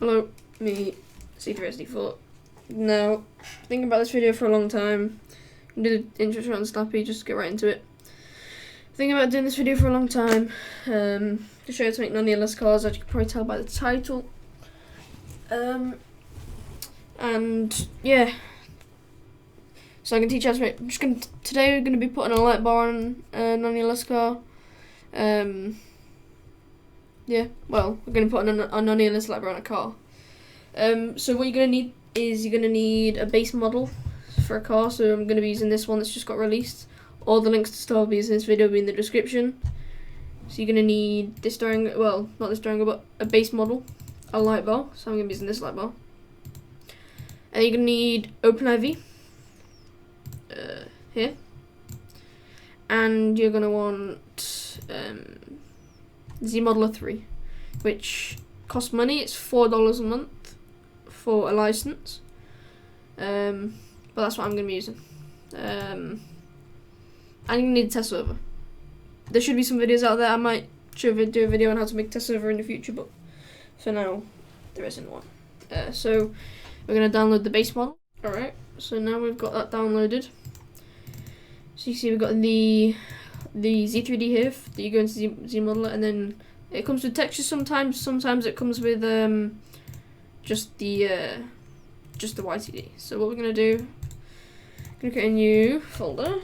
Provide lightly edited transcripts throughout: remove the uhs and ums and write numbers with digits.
Hello, me, C3SD4. Now, thinking about this video for a long time. I'm gonna do the intro short and snappy, just get right into it. Thinking about doing this video for a long time, to show you how to make non-ELS cars, as you can probably tell by the title. And yeah, so I can teach you how to make. Today we're gonna be putting a light bar on a non-ELS car. Yeah, well, we're going to put a non-ELS light bar on a car. So what you're going to need is you're going to need a base model for a car. So I'm going to be using this one that's just got released. All the links to stuff I'll be using in this video will be in the description. So you're going to need this triangle, well, not this triangle, but a base model, a light bar. So I'm going to be using this light bar. And you're going to need OpenIV here. And you're going to want Z-Modeler 3, which costs money. It's $4 a month for a license, but that's what I'm going to be using. And you're going to need a test server. There should be some videos out there. I might do a video on how to make a test server in the future, but for now there isn't one. So we're going to download the base model. Alright, so now we've got that downloaded. So you see we've got the Z3D here that you go into Z-Modeler, and then it comes with textures sometimes. Sometimes it comes with just the YTD. So what we're gonna do, gonna create a new folder.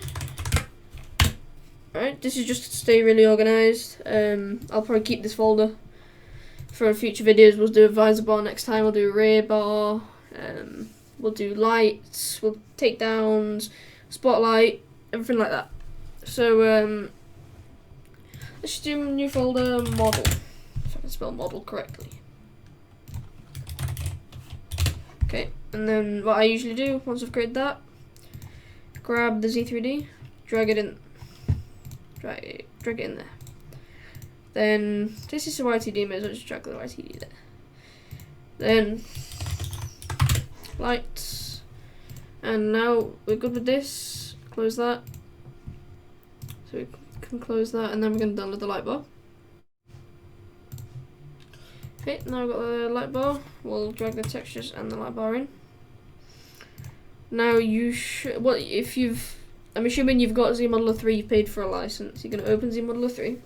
Alright, this is just to stay really organized. I'll probably keep this folder for future videos. We'll do a visor bar next time. We'll do a rear bar. We'll do lights. We'll take downs, spotlight, everything like that. So let's do a new folder, model, if I can spell model correctly. Okay, and then what I usually do once I've created that, grab the Z3D, drag it in there. Then this is the YTD, may as well just drag the YTD there. Then lights, and now we're good with this. Close that. So we can close that, and then we're going to download the light bar. Okay, now I've got the light bar. We'll drag the textures and the light bar in. Now you should, well, if you've, I'm assuming you've got Z-Modeler 3, you paid for a license. You're going to open Z-Modeler 3.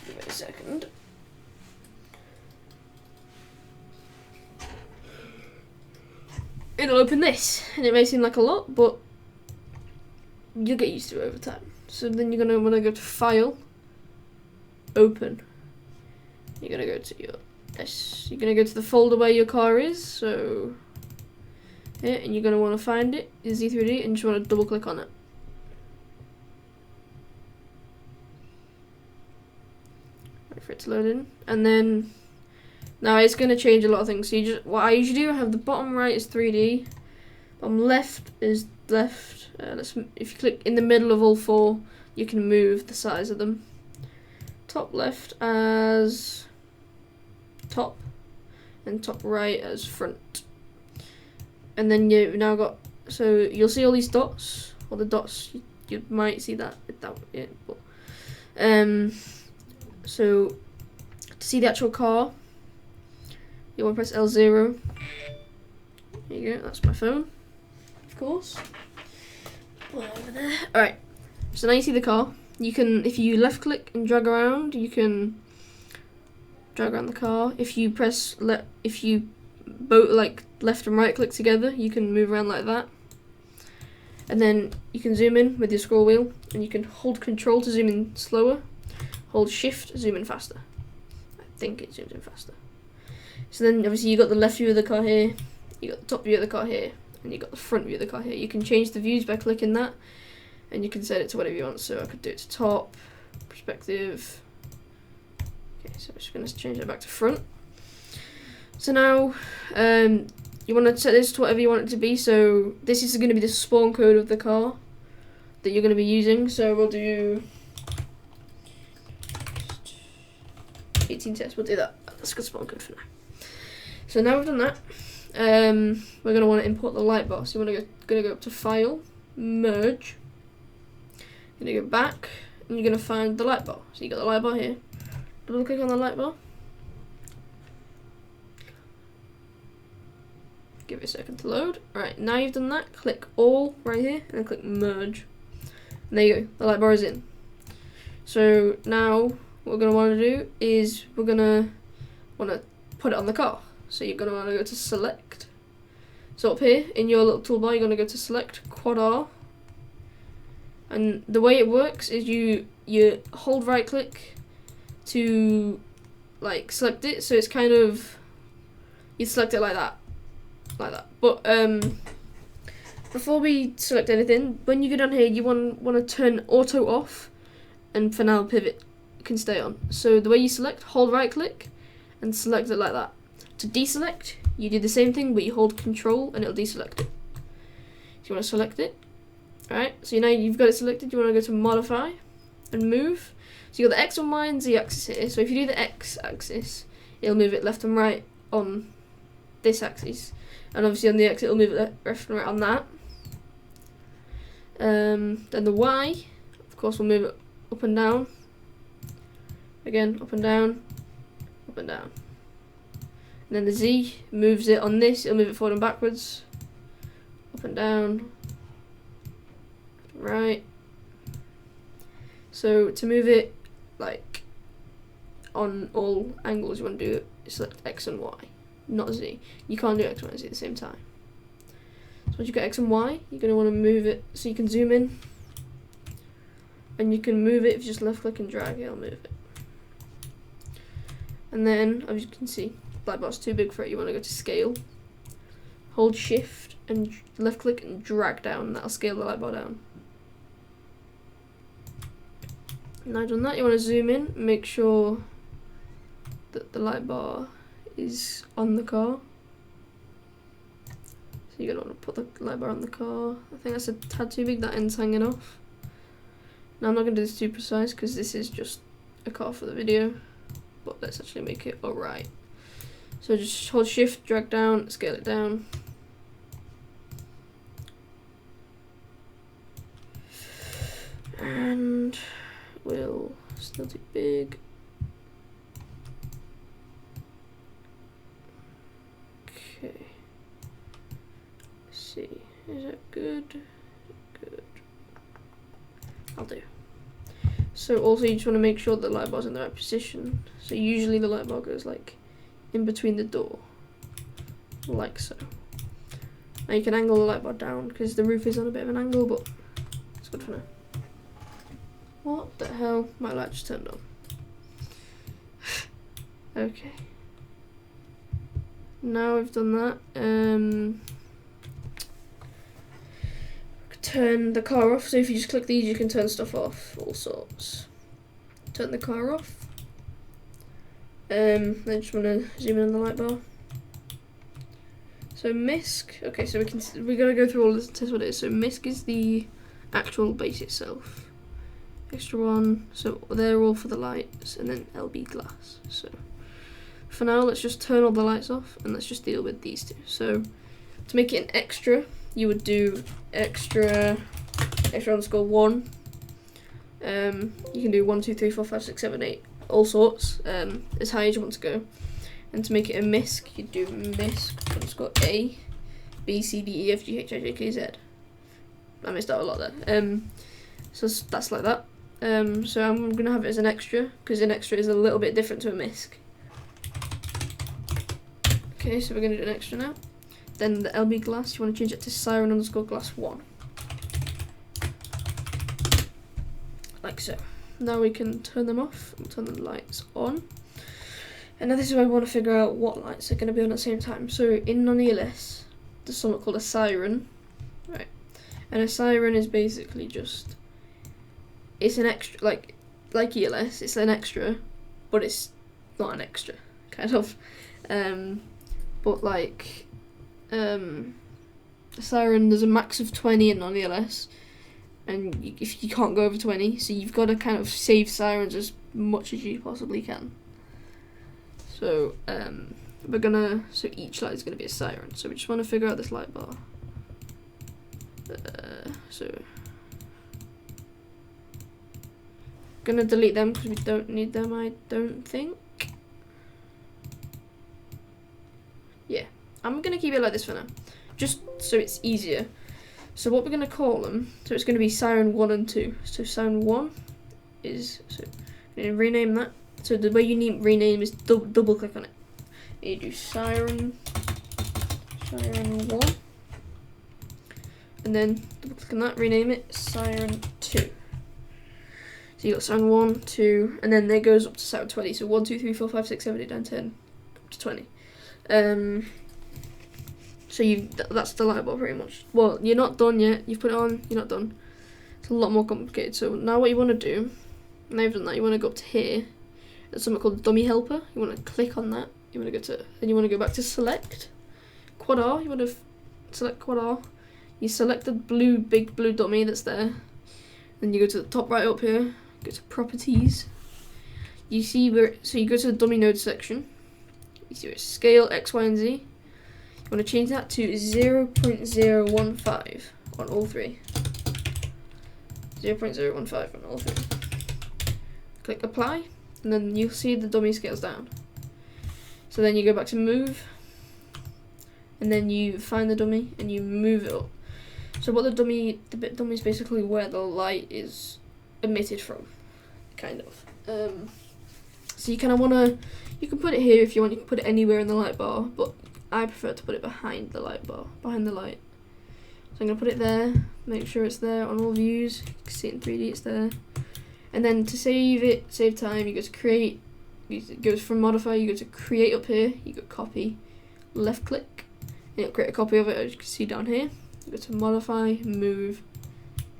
Give it a second. It'll open this, and it may seem like a lot, but you'll get used to it over time. So then you're gonna want to go to File, Open. You're gonna go to you're gonna go to the folder where your car is. So yeah, and you're gonna want to find it, is Z3D, and just want to double click on it. Wait for it to load in, and then now it's gonna change a lot of things. So you just, what I usually do, I have the bottom right is 3D, bottom left is left. If you click in the middle of all four, you can move the size of them. Top left as top, and top right as front. And then you've now got, so you'll see all these dots, or the dots, you might see that without it, but so to see the actual car, you want to press L0. There you go, that's my phone, of course. Over there. Alright, so now you see the car. You can, if you left click and drag around, you can drag around the car. If you press if you both like left and right click together, you can move around like that. And then you can zoom in with your scroll wheel, and you can hold control to zoom in slower, hold shift to zoom in faster. I think it zooms in faster. So then obviously you got the left view of the car here, you got the top view of the car here, and you got the front view of the car here. You can change the views by clicking that, and you can set it to whatever you want. So I could do it to top, perspective. Okay, so I'm just going to change that back to front. So now you want to set this to whatever you want it to be. So this is going to be the spawn code of the car that you're going to be using. So we'll do 18 tests. We'll do that. That's a good spawn code for now. So now we've done that. We're going to want to import the light bar. So you're going to go up to File, Merge. You're going to go back, and you're going to find the light bar. So you got the light bar here. Double click on the light bar. give it a second to load. Right, now you've done that, click all right here and then click merge. And there you go, the light bar is in. So now what we're going to want to do is we're going to want to put it on the car. So you're going to want to go to select. So up here in your little toolbar, you're going to go to select quad R. And the way it works is you hold right click to like select it. So it's kind of, you select it like that. But before we select anything, when you go down here, you want to turn auto off, and for now pivot can stay on. So the way you select, hold right click and select it like that. To deselect, you do the same thing, but you hold control and it'll deselect it. So you want to select it. Alright, so now you've got it selected, you want to go to modify and move. So you got the X and Y and Z axis here. So if you do the X axis, it'll move it left and right on this axis. And obviously on the X it'll move it left and right on that. Then the Y, of course, will move it up and down. Again, up and down, up and down. And then the Z moves it on this, it'll move it forward and backwards, up and down, right. So to move it like on all angles, you want to do it, select X and Y, not Z. You can't do X, Y, and Z at the same time. So once you've got X and Y, you're going to want to move it so you can zoom in. And you can move it if you just left click and drag, it'll move it. And then, as you can see, light bar's too big for it, you want to go to scale. Hold shift and left click and drag down, that'll scale the light bar down. Now done that, you want to zoom in, make sure that the light bar is on the car. So you're going to want to put the light bar on the car. I think that's a tad too big, that end's hanging off. Now I'm not going to do this too precise because this is just a car for the video, but let's actually make it alright. So just hold shift, drag down, scale it down. And we'll still do big. Okay. Let's see, is that good? Good. I'll do. So also you just want to make sure the light bar's in the right position. So usually the light bar goes like in between the door, like so. Now you can angle the light bar down because the roof is on a bit of an angle, but it's good for now. What the hell? My light just turned on. Okay. Now we've done that. Turn the car off. So if you just click these, you can turn stuff off, all sorts. Turn the car off. Then just want to zoom in on the light bar. So MISC. Okay, so we're gonna go through all this and test what it is. So MISC is the actual base itself. Extra one. So they're all for the lights, and then LB glass. So for now, let's just turn all the lights off, and let's just deal with these two. So to make it an extra, you would do extra underscore 1. You can do 1, 2, 3, 4, 5, 6, 7, 8, all sorts, as high as you want to go. And to make it a MISC, you do MISC underscore A, B, C, D, E, F, G, H, I, J, K, Z. I missed out a lot there. So that's like that. So I'm gonna have it as an extra, because an extra is a little bit different to a MISC. Okay, so we're gonna do an extra now. Then the LB glass, you want to change it to siren underscore glass 1. Like so. Now we can turn them off and turn the lights on. And now this is where we want to figure out what lights are going to be on at the same time. So in Non-ELS, there's something called a siren, right? And a siren is basically just, it's an extra, like ELS, it's an extra, but it's not an extra, kind of. But like, a siren, there's a max of 20 in Non-ELS, and if you can't go over 20, so you've got to kind of save sirens as much as you possibly can. So so each light is gonna be a siren. So we just want to figure out this light bar. So gonna delete them because we don't need them, I don't think. Yeah, I'm gonna keep it like this for now. just so it's easier. So what we're going to call them, so it's going to be siren 1 and 2. So siren 1 is, so I'm going to rename that. So the way you need rename is double click on it. You do siren 1, and then double click on that, rename it siren 2. So you got siren 1, 2, and then it goes up to siren 20. So 1, 2, 3, 4, 5, 6, 7, 8, 9, 10, up to 20. So that's the light bulb pretty much. Well, you're not done yet. You've put it on. You're not done. It's a lot more complicated. So now what you want to do, now you've done that, you want to go up to here. There's something called dummy helper. You want to click on that. You want to go to, then you want to go back to select quad R. You want to select quad R. You select the big blue dummy that's there. Then you go to the top right up here. Go to properties. You see where, so you go to the dummy node section. You see where it's scale X, Y, and Z. You want to change that to 0.015 on all three. 0.015 on all three. Click apply, and then you'll see the dummy scales down. So then you go back to move, and then you find the dummy and you move it up. So what the dummy is basically where the light is emitted from, kind of. So you kind of want to, you can put it here if you want, you can put it anywhere in the light bar, but I prefer to put it behind the light bar, behind the light. So I'm going to put it there, make sure it's there on all views, you can see it in 3D, it's there. And then to save time, you go to create, it goes from modify, you go to create up here, you go copy, left click, and it'll create a copy of it as you can see down here. You go to modify, move,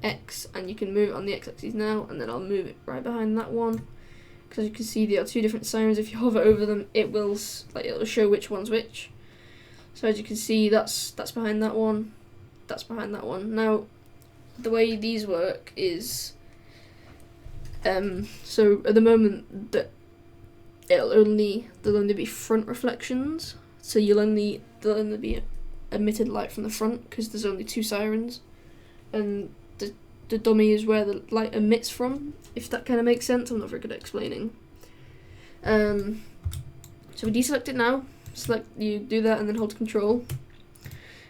X, and you can move it on the X axis now, and then I'll move it right behind that one. Because as you can see, there are two different sirens. If you hover over them, it'll show which one's which. So as you can see, that's behind that one, that's behind that one. Now, the way these work is, so at the moment that there'll only be front reflections. So there'll only be emitted light from the front because there's only two sirens, and the dummy is where the light emits from. If that kind of makes sense, I'm not very good at explaining. So we deselect it now. You do that and then hold control.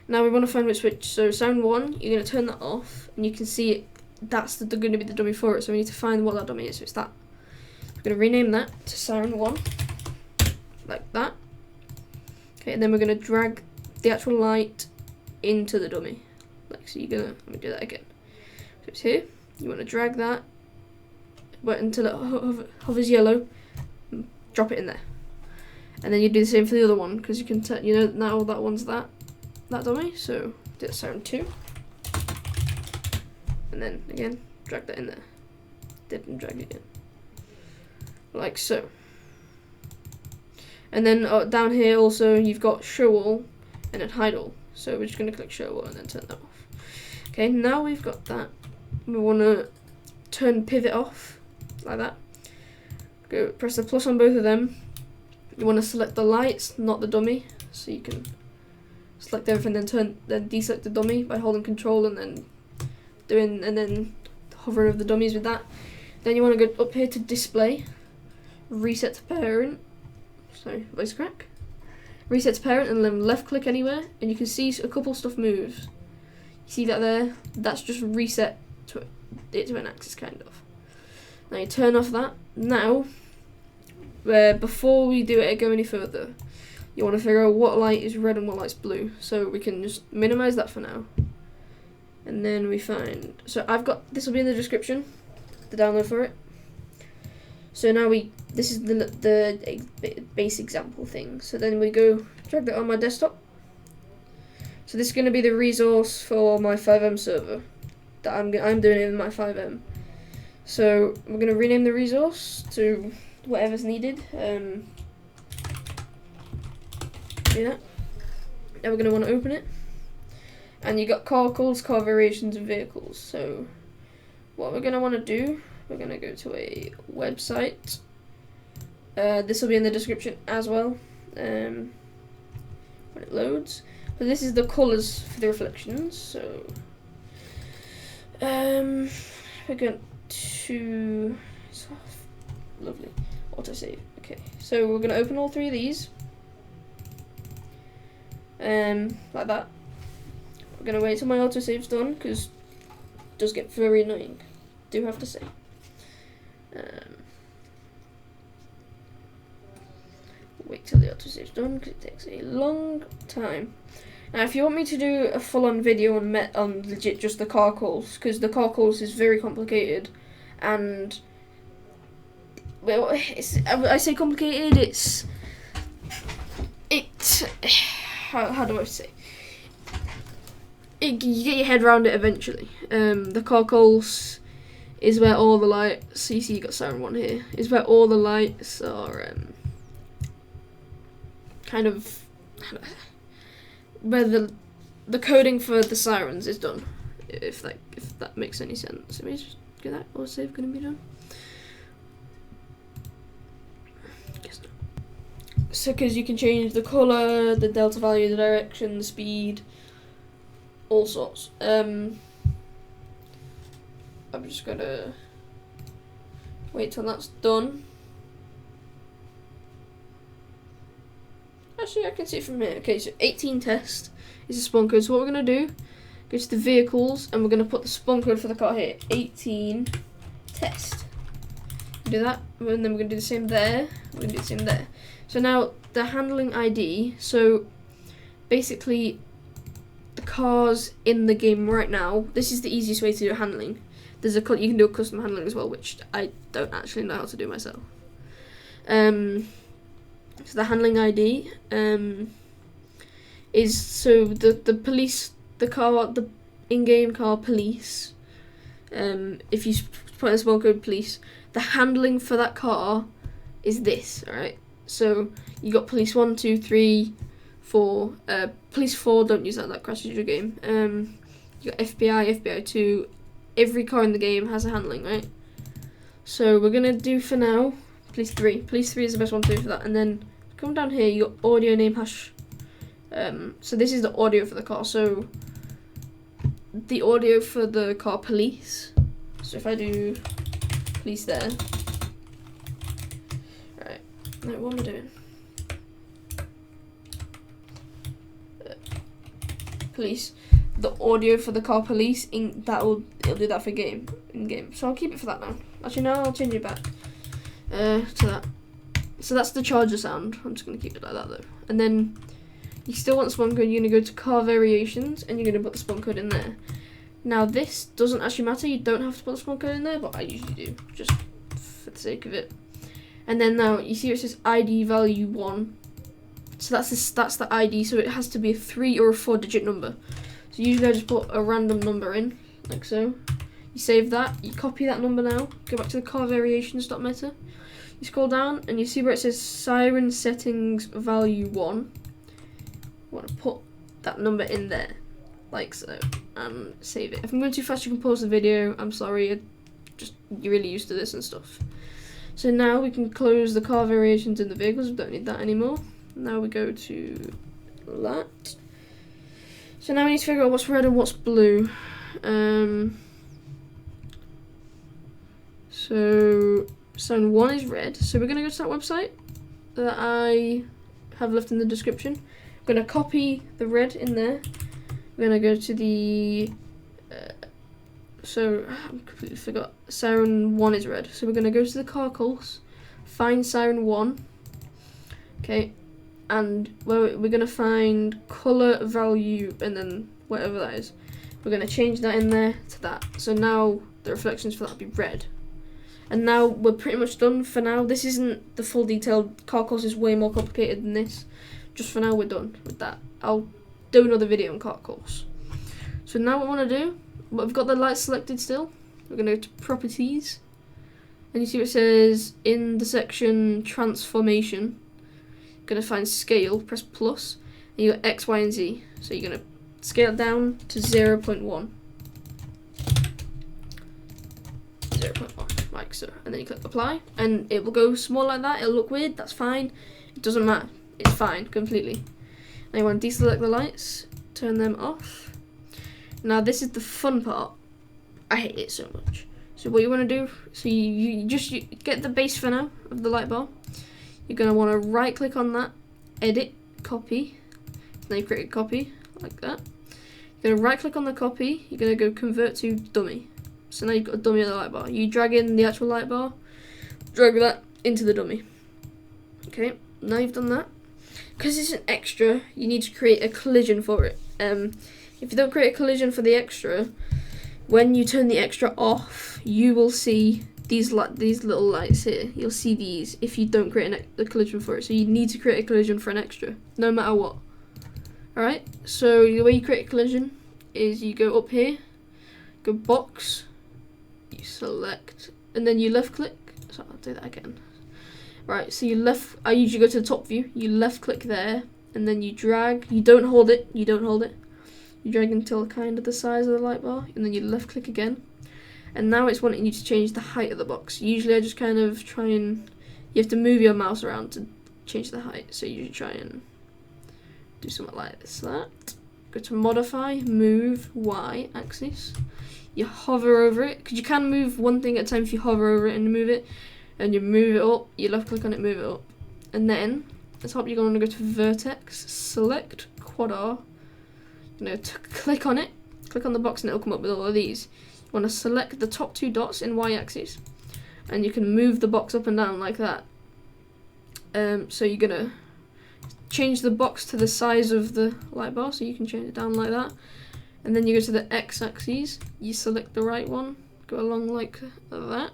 Now we want to find which switch. So sound 1, you're going to turn that off, and you can see it. That's going to be the dummy for it. So we need to find what that dummy is. So it's that. We're going to rename that to siren 1, like that. Okay, and then we're going to drag the actual light into the dummy. So you're gonna, let me do that again. So it's here. You want to drag that, wait until it hovers yellow. Drop it in there. And then you do the same for the other one, because you can tell, now that one's that dummy, so do it siren 2. And then again, drag that in there. Didn't drag it in. Like so. And then down here also, you've got show all and then hide all. So we're just going to click show all and then turn that off. Okay, now we've got that. We want to turn pivot off, like that. Go press the plus on both of them. You want to select the lights, not the dummy. So you can select everything, then deselect the dummy by holding control and then hovering over the dummies with that. Then you want to go up here to display, reset to parent. Sorry, voice crack. Reset to parent and then left click anywhere, and you can see a couple stuff moves. You see that there? That's just reset to an axis, kind of. Now you turn off that. Now, before we go any further, you want to figure out what light is red and what light's blue. So we can just minimize that for now. And then we find, so this will be in the description, the download for it. So now this is the base example thing. So then we go drag that on my desktop. So this is going to be the resource for my Fivem server that I'm doing it in my Fivem. So we're going to rename the resource to whatever's needed. Do that. Now we're going to want to open it. And you got car calls, car variations, and vehicles. So what we're going to want to do, we're going to go to a website. This will be in the description as well when it loads. But this is the colours for the reflections. So we're going to lovely autosave. Okay, so we're going to open all three of these like that. I'm gonna wait till my autosave's done because it does get very annoying. Do have to say. Wait till the autosave's done because it takes a long time. Now, if you want me to do a full-on video on legit just the car calls, because the car calls is very complicated, and well, I say complicated. How do I say? You get your head around it eventually. The car calls is where all the lights. So you see, you got siren 1 here. Is where all the lights are kind of where the coding for the sirens is done. If that makes any sense. Let me just get that autosave gonna be done. So, because you can change the colour, the delta value, the direction, the speed, all sorts. I'm just gonna wait till that's done. Actually, I can see it from here. Okay, so 18 test is the spawn code. So what we're gonna do, go to the vehicles, and we're gonna put the spawn code for the car here. 18 test. Do that, and then we're gonna do the same there. We're gonna do the same there. So now the handling ID. So basically, the cars in the game right now. This is the easiest way to do handling. You can do a custom handling as well, which I don't actually know how to do myself. So the handling ID is so the police, the in-game car police. If you put a small code police, the handling for that car is this, alright? So you got police 1, 2, 3, 4. Police 4, don't use that crashes your game. You got FBI, FBI 2. Every car in the game has a handling, right? So we're gonna do for now police 3. Police 3 is the best one to do for that. And then come down here, you got audio name hash. So this is the audio for the car. So the audio for the car police. So if I do police there. Right. Now what am I doing? Police. The audio for the car police it'll do that for in game. So I'll keep it for that now. Actually no, I'll change it back to that. So that's the charger sound. I'm just gonna keep it like that though. And then you still want spawn code, you're gonna go to car variations and you're gonna put the spawn code in there. Now this doesn't actually matter, you don't have to put the spawn code in there, but I usually do, just for the sake of it. And then now you see it says ID value 1. So that's the ID, so it has to be a 3 or a 4 digit number. So usually I just put a random number in, like so. You save that, you copy that number now, go back to the car variations.meta. You scroll down and you see where it says siren settings value 1. You want to put that number in there, like so, and save it. If I'm going too fast, you can pause the video. I'm sorry, you're really used to this and stuff. So now we can close the car variations in the vehicles. We don't need that anymore. Now we go to that. So now we need to figure out what's red and what's blue. So zone 1 is red. So we're going to go to that website that I have left in the description. I'm going to copy the red in there. We're going to go to the... so I completely forgot. Siren 1 is red. So we're going to go to the car calls. Find Siren 1. Okay. And we're going to find color value and then whatever that is. We're going to change that in there to that. So now the reflections for that will be red. And now we're pretty much done for now. This isn't the full detailed. Car calls is way more complicated than this. Just for now we're done with that. I'll do another video on car calls. So now what I want to do, we've got the lights selected still. We're going to go to properties. And you see what it says in the section transformation. Going to find scale, press plus, and you got X, Y, and Z. So you're going to scale it down to 0.1. 0.1, like so. And then you click apply, and it will go small like that. It'll look weird, that's fine. It doesn't matter, it's fine, completely. Now you want to deselect the lights, turn them off. Now this is the fun part. I hate it so much. So what you want to do, so you get the base for now of the light bar. You're going to want to right click on that, edit, copy. Now you create a copy, like that. You're going to right click on the copy, you're going to go convert to dummy. So now you've got a dummy of the light bar. You drag in the actual light bar, drag that into the dummy. Okay, now you've done that. Because it's an extra, you need to create a collision for it. If you don't create a collision for the extra, when you turn the extra off, you will see these little lights here. You'll see these if you don't create a collision for it. So you need to create a collision for an extra, no matter what. Alright, so the way you create a collision is you go up here, go box, you select, and then you left click. So I'll do that again. Right, so I usually go to the top view, you left click there, and then you drag, you don't hold it. You drag until kind of the size of the light bar, and then you left click again. And now it's wanting you to change the height of the box. Usually I just kind of try and, you have to move your mouse around to change the height. So you try and do something like this, Go to modify, move, Y axis. You hover over it, because you can move one thing at a time if you hover over it and move it. And you move it up, you left click on it, move it up. And then, at the top you're going to go to vertex, select quad R. You're going to click on it, click on the box and it'll come up with all of these. You want to select the top 2 dots in Y axis. And you can move the box up and down like that. So you're going to change the box to the size of the light bar, so you can change it down like that. And then you go to the X axis, you select the right one, go along like that.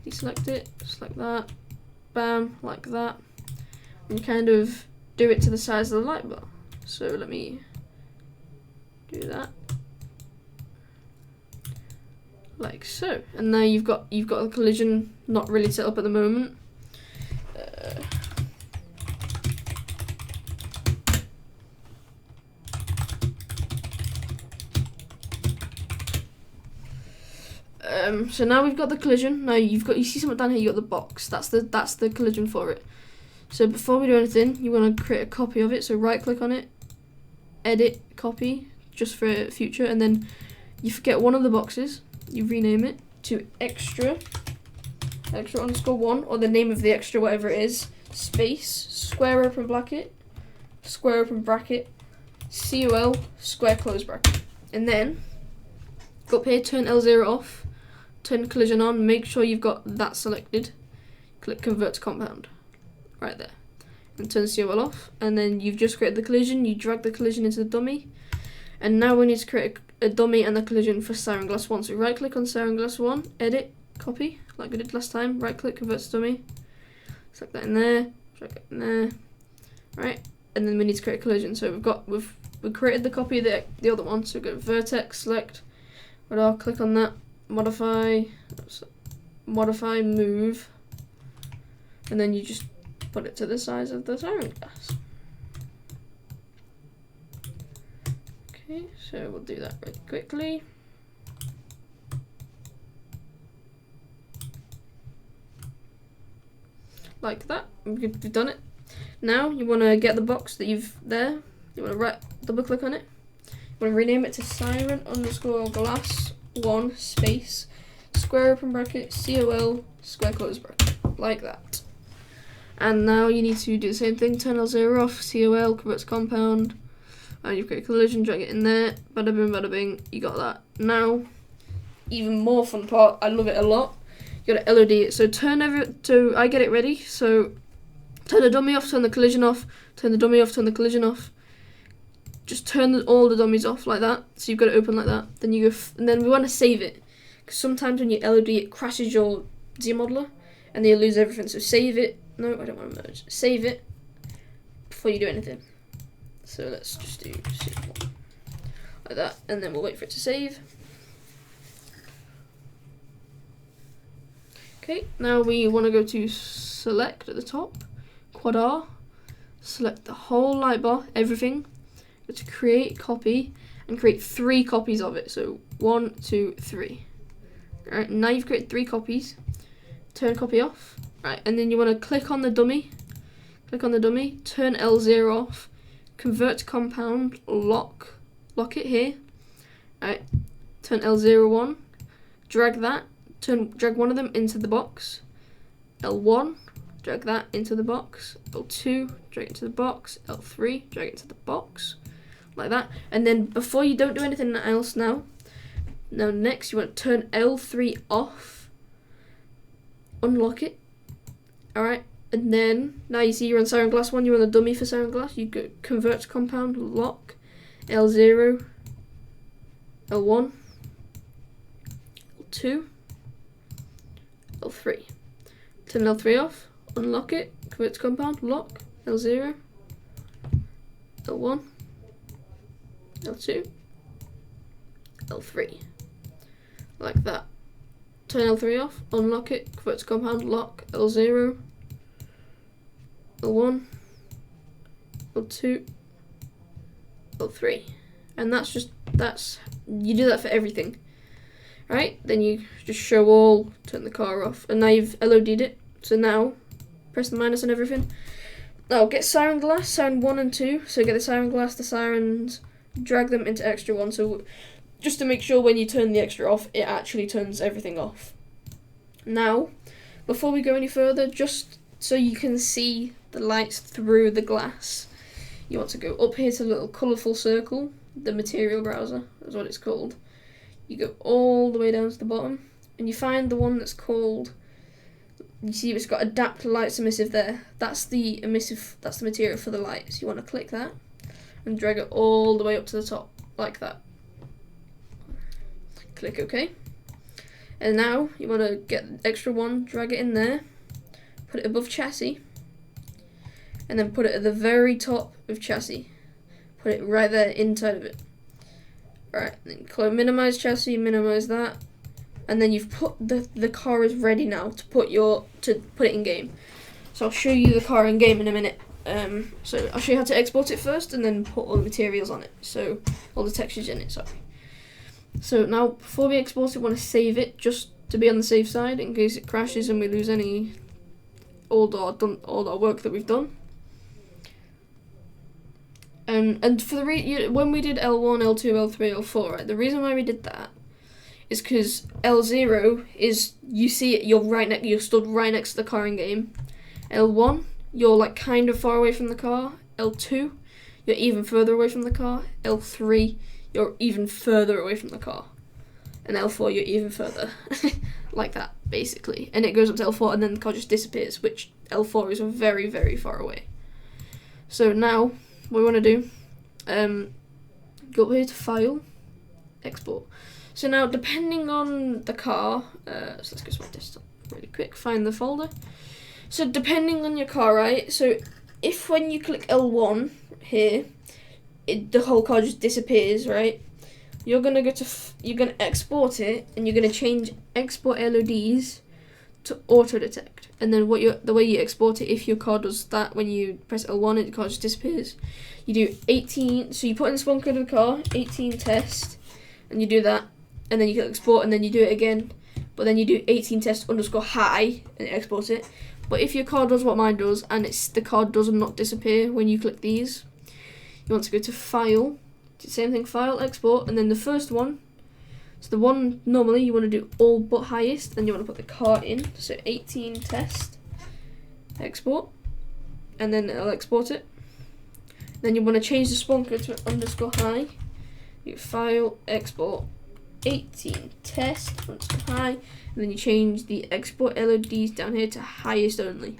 Deselect it, just like that, bam, like that, and kind of do it to the size of the light bar. So let me do that, like so. And now you've got a collision not really set up at the moment. So now we've got the collision. Now you see something down here. You got the box. That's the collision for it. So before we do anything, you want to create a copy of it. So right click on it, edit copy, just for future, and then you forget one of the boxes. You rename it to extra _1, or the name of the extra, whatever it is. Space, square open bracket, COL, square close bracket, and then go up here, turn L0 off. Turn collision on, make sure you've got that selected. Click convert to compound, right there. And turn COL off, and then you've just created the collision, you drag the collision into the dummy. And now we need to create a dummy and a collision for siren glass 1. So right click on siren glass 1, edit, copy, like we did last time, right click, convert to dummy. Select that in there, drag it in there, right? And then we need to create a collision. So we've created the copy of the other one, so go to vertex, select, but I'll click on that. Modify, move, and then you just put it to the size of the siren glass. Okay, so we'll do that really quickly. Like that, we've done it. Now you want to get the box that you've there, you want to double click on it, you want to rename it to siren _ glass 1 space square open bracket COL square close bracket, like that. And now you need to do the same thing, turn L0 off, COL, convert to compound, and you've got a collision, drag it in there, bada bing, bada bing, you got that. Now, even more fun part, I love it a lot, you got to LOD it. So I get it ready, so turn the dummy off, turn the collision off, turn the dummy off, turn the collision off. Just turn all the dummies off like that, so you've got it open like that. Then you go, and then we want to save it, because sometimes when you LOD it crashes your demodeler, and then you lose everything. So save it. No, I don't want to merge. Save it before you do anything. So let's just do like that, and then we'll wait for it to save. Okay, now we want to go to select at the top, quad R, select the whole light bar, everything. Go to create copy and create 3 copies of it. So 1, 2, 3. Alright, now you've created 3 copies. Turn copy off. Right, and then you want to click on the dummy. Click on the dummy, turn L0 off, convert to compound, lock it here. Alright, turn L0 on, drag that, drag one of them into the box. L1, drag that into the box. L2, drag it into the box. L3, drag it into the box. like that. And then before you don't do anything else now next you want to turn L3 off, unlock it, alright, and then now you see you're on Siren Glass 1, you're on the dummy for Siren Glass, you go convert to compound, lock, L0, L1, L2, L3. Turn L3 off, unlock it, convert to compound, lock, L0, L1, L2, L3. Like that. Turn L3 off, unlock it, convert to compound, lock, L0, L1, L2, L3. And you do that for everything. Right? Then you just show all, turn the car off, and now you've LOD'd it. So now, press the minus on everything. Now get Siren Glass, Siren 1 and 2. So get the Siren Glass, the Sirens, drag them into extra 1. So just to make sure when you turn the extra off, it actually turns everything off. Now, before we go any further, just so you can see the lights through the glass, you want to go up here to the little colourful circle, the material browser is what it's called. You go all the way down to the bottom, and you find the one that's called, you see it's got adapt lights emissive there. That's the material for the lights. You want to click that and drag it all the way up to the top, like that. Click OK. And now you want to get extra 1, drag it in there, put it above chassis, and then put it at the very top of chassis. Put it right there inside of it. Alright, then minimize chassis, minimize that, and then you've put the car is ready now to put it in game. So I'll show you the car in game in a minute. So I'll show you how to export it first, and then put all the materials on it. So all the textures in it. Sorry. So now before we export it, we want to save it just to be on the safe side in case it crashes and we lose all our work that we've done. And for when we did L1, L2, L3, L4, right, the reason why we did that is because L0 is, you see it, you're stood right next to the car in game. L1, you're like kind of far away from the car. L2, you're even further away from the car. L3, you're even further away from the car. And L4, you're even further. Like that, basically. And it goes up to L4 and then the car just disappears, which L4 is very, very far away. So now, what we want to do, go up here to File, Export. So now, depending on the car, so let's go to my desktop really quick, find the folder. So depending on your car, right, so if when you click L1 here, the whole car just disappears, right, you're going to you're going to export it, and you're going to change Export LODs to Auto Detect. And then the way you export it, if your car does that, when you press L1, the car just disappears. You do 18, so you put in the spawn code of the car, 18 test, and you do that, and then you click export, and then you do it again, but then you do 18 test _ high, and export it. But if your car does what mine does, and the car does not disappear when you click these, you want to go to File, same thing, File, Export, and then the first one, so the one normally you want to do all but highest, then you want to put the car in, so 18 test, export, and then it'll export it. Then you want to change the spawn code to _ high, you File, Export, 18 test, _ high, and then you change the export LODs down here to highest only,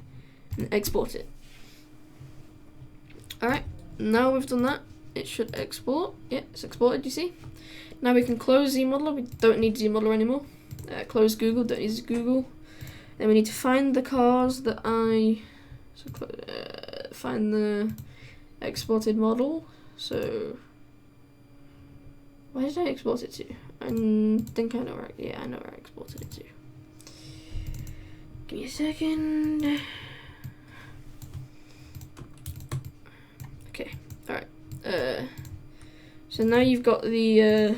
and export it. Alright, now we've done that, it should export. Yeah, it's exported, you see. Now we can close ZModeler, we don't need ZModeler anymore. Close Google, don't need Google. Then we need to find the cars that find the exported model. So, where did I export it to? I think I know where, yeah, I know where I exported it to. Give me a second. Okay, alright. So now you've got the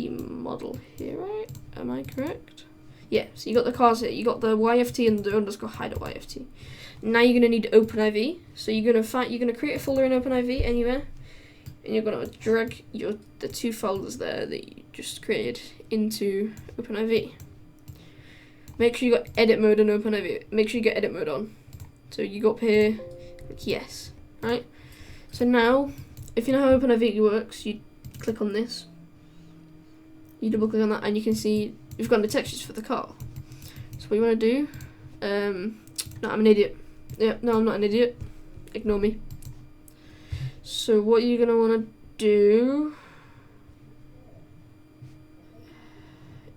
model here, right? Am I correct? Yeah, so you got the cars here. You got the YFT and the _ high.yft. Now you're gonna need OpenIV. So you're gonna create a folder in OpenIV anywhere, and you're gonna drag the 2 folders there that you just created into OpenIV. Make sure you got edit mode on OpenIV. Make sure you get edit mode on. So you go up here, click yes, right? So now if you know how OpenIV works, you click on this, you double click on that, and you can see you've got the textures for the car. So what you want to do, no, I'm an idiot. Yeah, no, I'm not an idiot. Ignore me. So what you're gonna want to do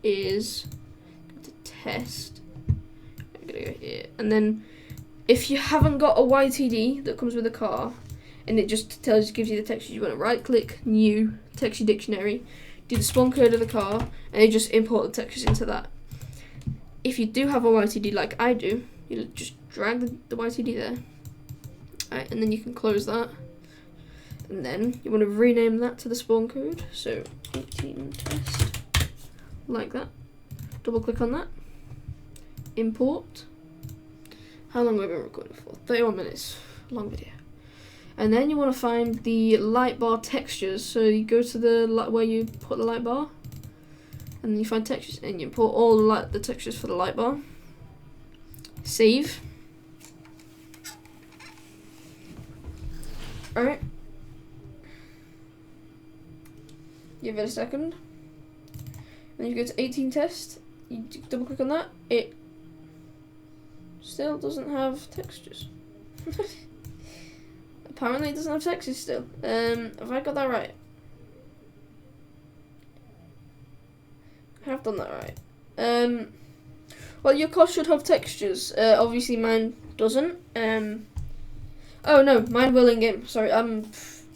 is go to test. I'm gonna go here, and then if you haven't got a YTD that comes with the car, and it just gives you the textures, you want to right click, new, texture dictionary, do the spawn code of the car, and you just import the textures into that. If you do have a YTD like I do, you just drag the YTD there. Alright, and then you can close that. And then you want to rename that to the spawn code. So 18 test, like that. Double click on that. Import. How long have we been recording for? 31 minutes. Long video. And then you want to find the lightbar textures. So you go to the where you put the lightbar, and then you find textures, and you import all the textures for the lightbar. Save. Alright. Give it a second. Then you go to 18 test. You double click on that. It still doesn't have textures. Apparently it doesn't have textures still. Have I got that right? I have done that right. Well, your car should have textures. Obviously mine doesn't. Oh no, mine will in game. Sorry,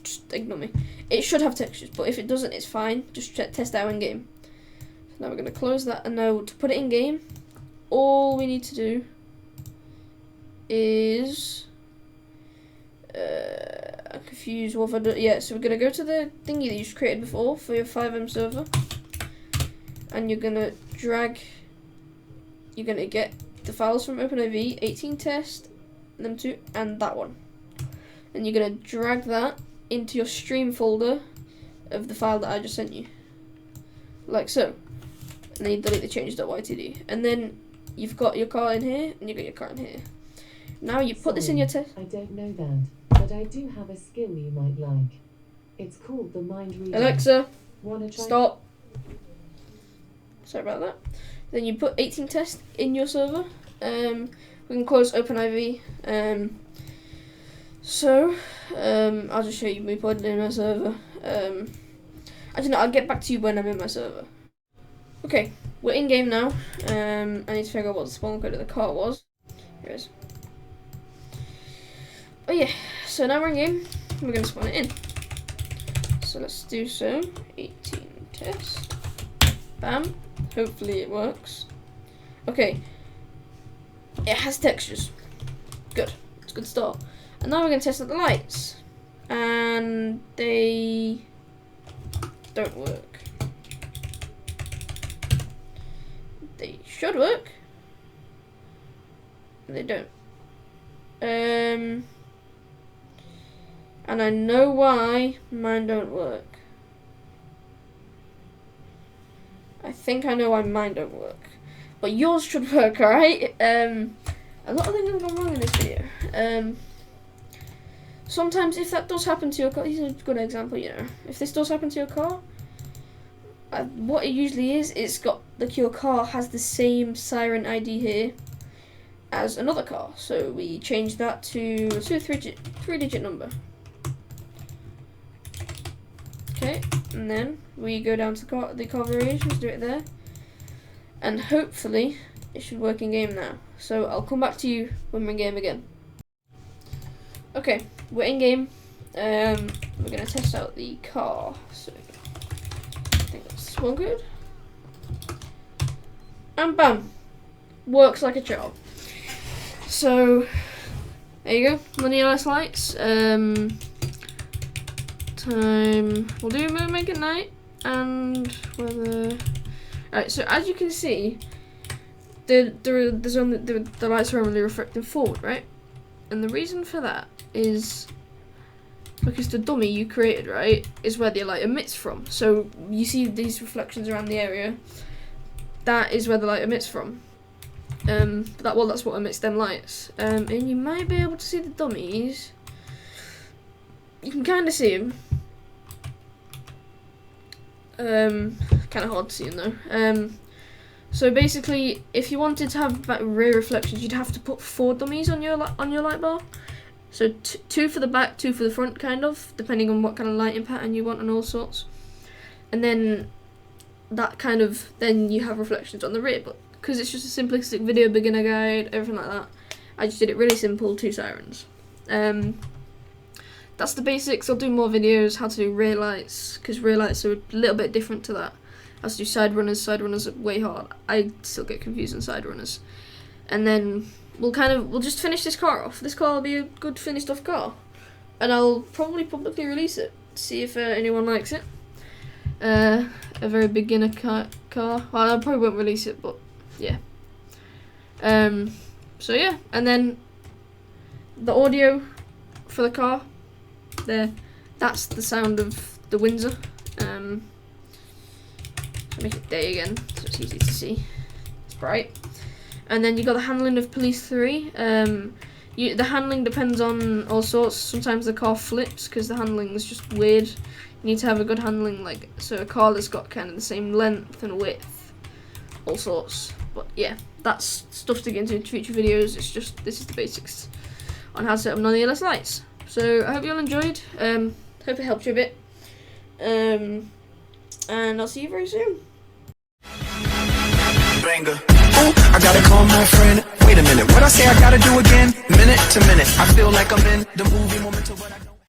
just ignore me. It should have textures, but if it doesn't, it's fine. Just test out in game. So now we're gonna close that, and now to put it in game, all we need to do is I'm confused. What have I done? Yeah, so we're gonna go to the thingy that you just created before for your Fivem server, and you're gonna drag. You're gonna get the files from OpenIV, 18 test, them two, and that one. And you're gonna drag that into your stream folder of the file that I just sent you, like so. And then you delete the changes.ytd, and then you've got your car in here, and you've got your car in here. Now you put this in your test. I don't know that, but I do have a skill you might like. It's called the mind reading. Alexa, wanna try? stop. Sorry about that. Then you put 18 test in your server. We can close OpenIV. I'll just show you me putting it in my server. Actually, no, I'll get back to you when I'm in my server. Okay, we're in game now. I need to figure out what the spawn code of the car was. Here it is. Oh yeah, so now we're in game. We're going to spawn it in. So let's do so. 18 test. Bam. Hopefully it works. Okay. It has textures. Good. It's a good start. And now we're going to test out the lights. And they don't work. They should work. They don't. And I know why mine don't work. I think I know why mine don't work. But yours should work, alright? A lot of things have gone wrong in this video. Sometimes if that does happen to your car, here's a good example, you know. If this does happen to your car, what it usually is, it's got, like, your car has the same siren ID here as another car. So we change that to, let's do a three-digit number. Okay, and then we go down to the car variations, do it there. And hopefully it should work in game now. So I'll come back to you when we're in game again. Okay, we're in game. We're gonna test out the car. So I think that's one good. And bam, works like a charm. So there you go, Non-ELS lights. We'll do moon make at night and weather. Alright, so as you can see, the lights are only reflecting forward, right? And the reason for that is because the dummy you created, right, is where the light emits from. So you see these reflections around the area. That is where the light emits from. That's what emits them lights. And you might be able to see the dummies. You can kind of see them. Kind of hard to see in though. So basically, if you wanted to have rear reflections, you'd have to put 4 dummies on your light bar. So 2 for the back, 2 for the front, kind of, depending on what kind of lighting pattern you want and all sorts. And then then you have reflections on the rear. But because it's just a simplistic video, beginner guide, everything like that, I just did it really simple, 2 sirens. That's the basics. I'll do more videos how to do rear lights, because rear lights are a little bit different to that. How to do side runners. Side runners are way hard. I still get confused on side runners. And then we'll just finish this car off. This car will be a good finished off car, and I'll probably publicly release it. See if anyone likes it. A very beginner car. Well, I probably won't release it, but yeah. So yeah, and then the audio for the car. There, that's the sound of the Windsor. Make it day again so it's easy to see. It's bright. And then you got the handling of Police 3. The handling depends on all sorts. Sometimes the car flips because the handling is just weird. You need to have a good handling, so a car that's got kind of the same length and width, all sorts. But yeah, that's stuff to get into in future videos. This is the basics on how to set up non-ELS lights. So I hope you all enjoyed. Hope it helped you a bit. And I'll see you very soon. Banger. Ooh, I gotta call my friend. Wait a minute, what I say I gotta do again? Minute to minute, I feel like I'm in the movie moment to what I don't.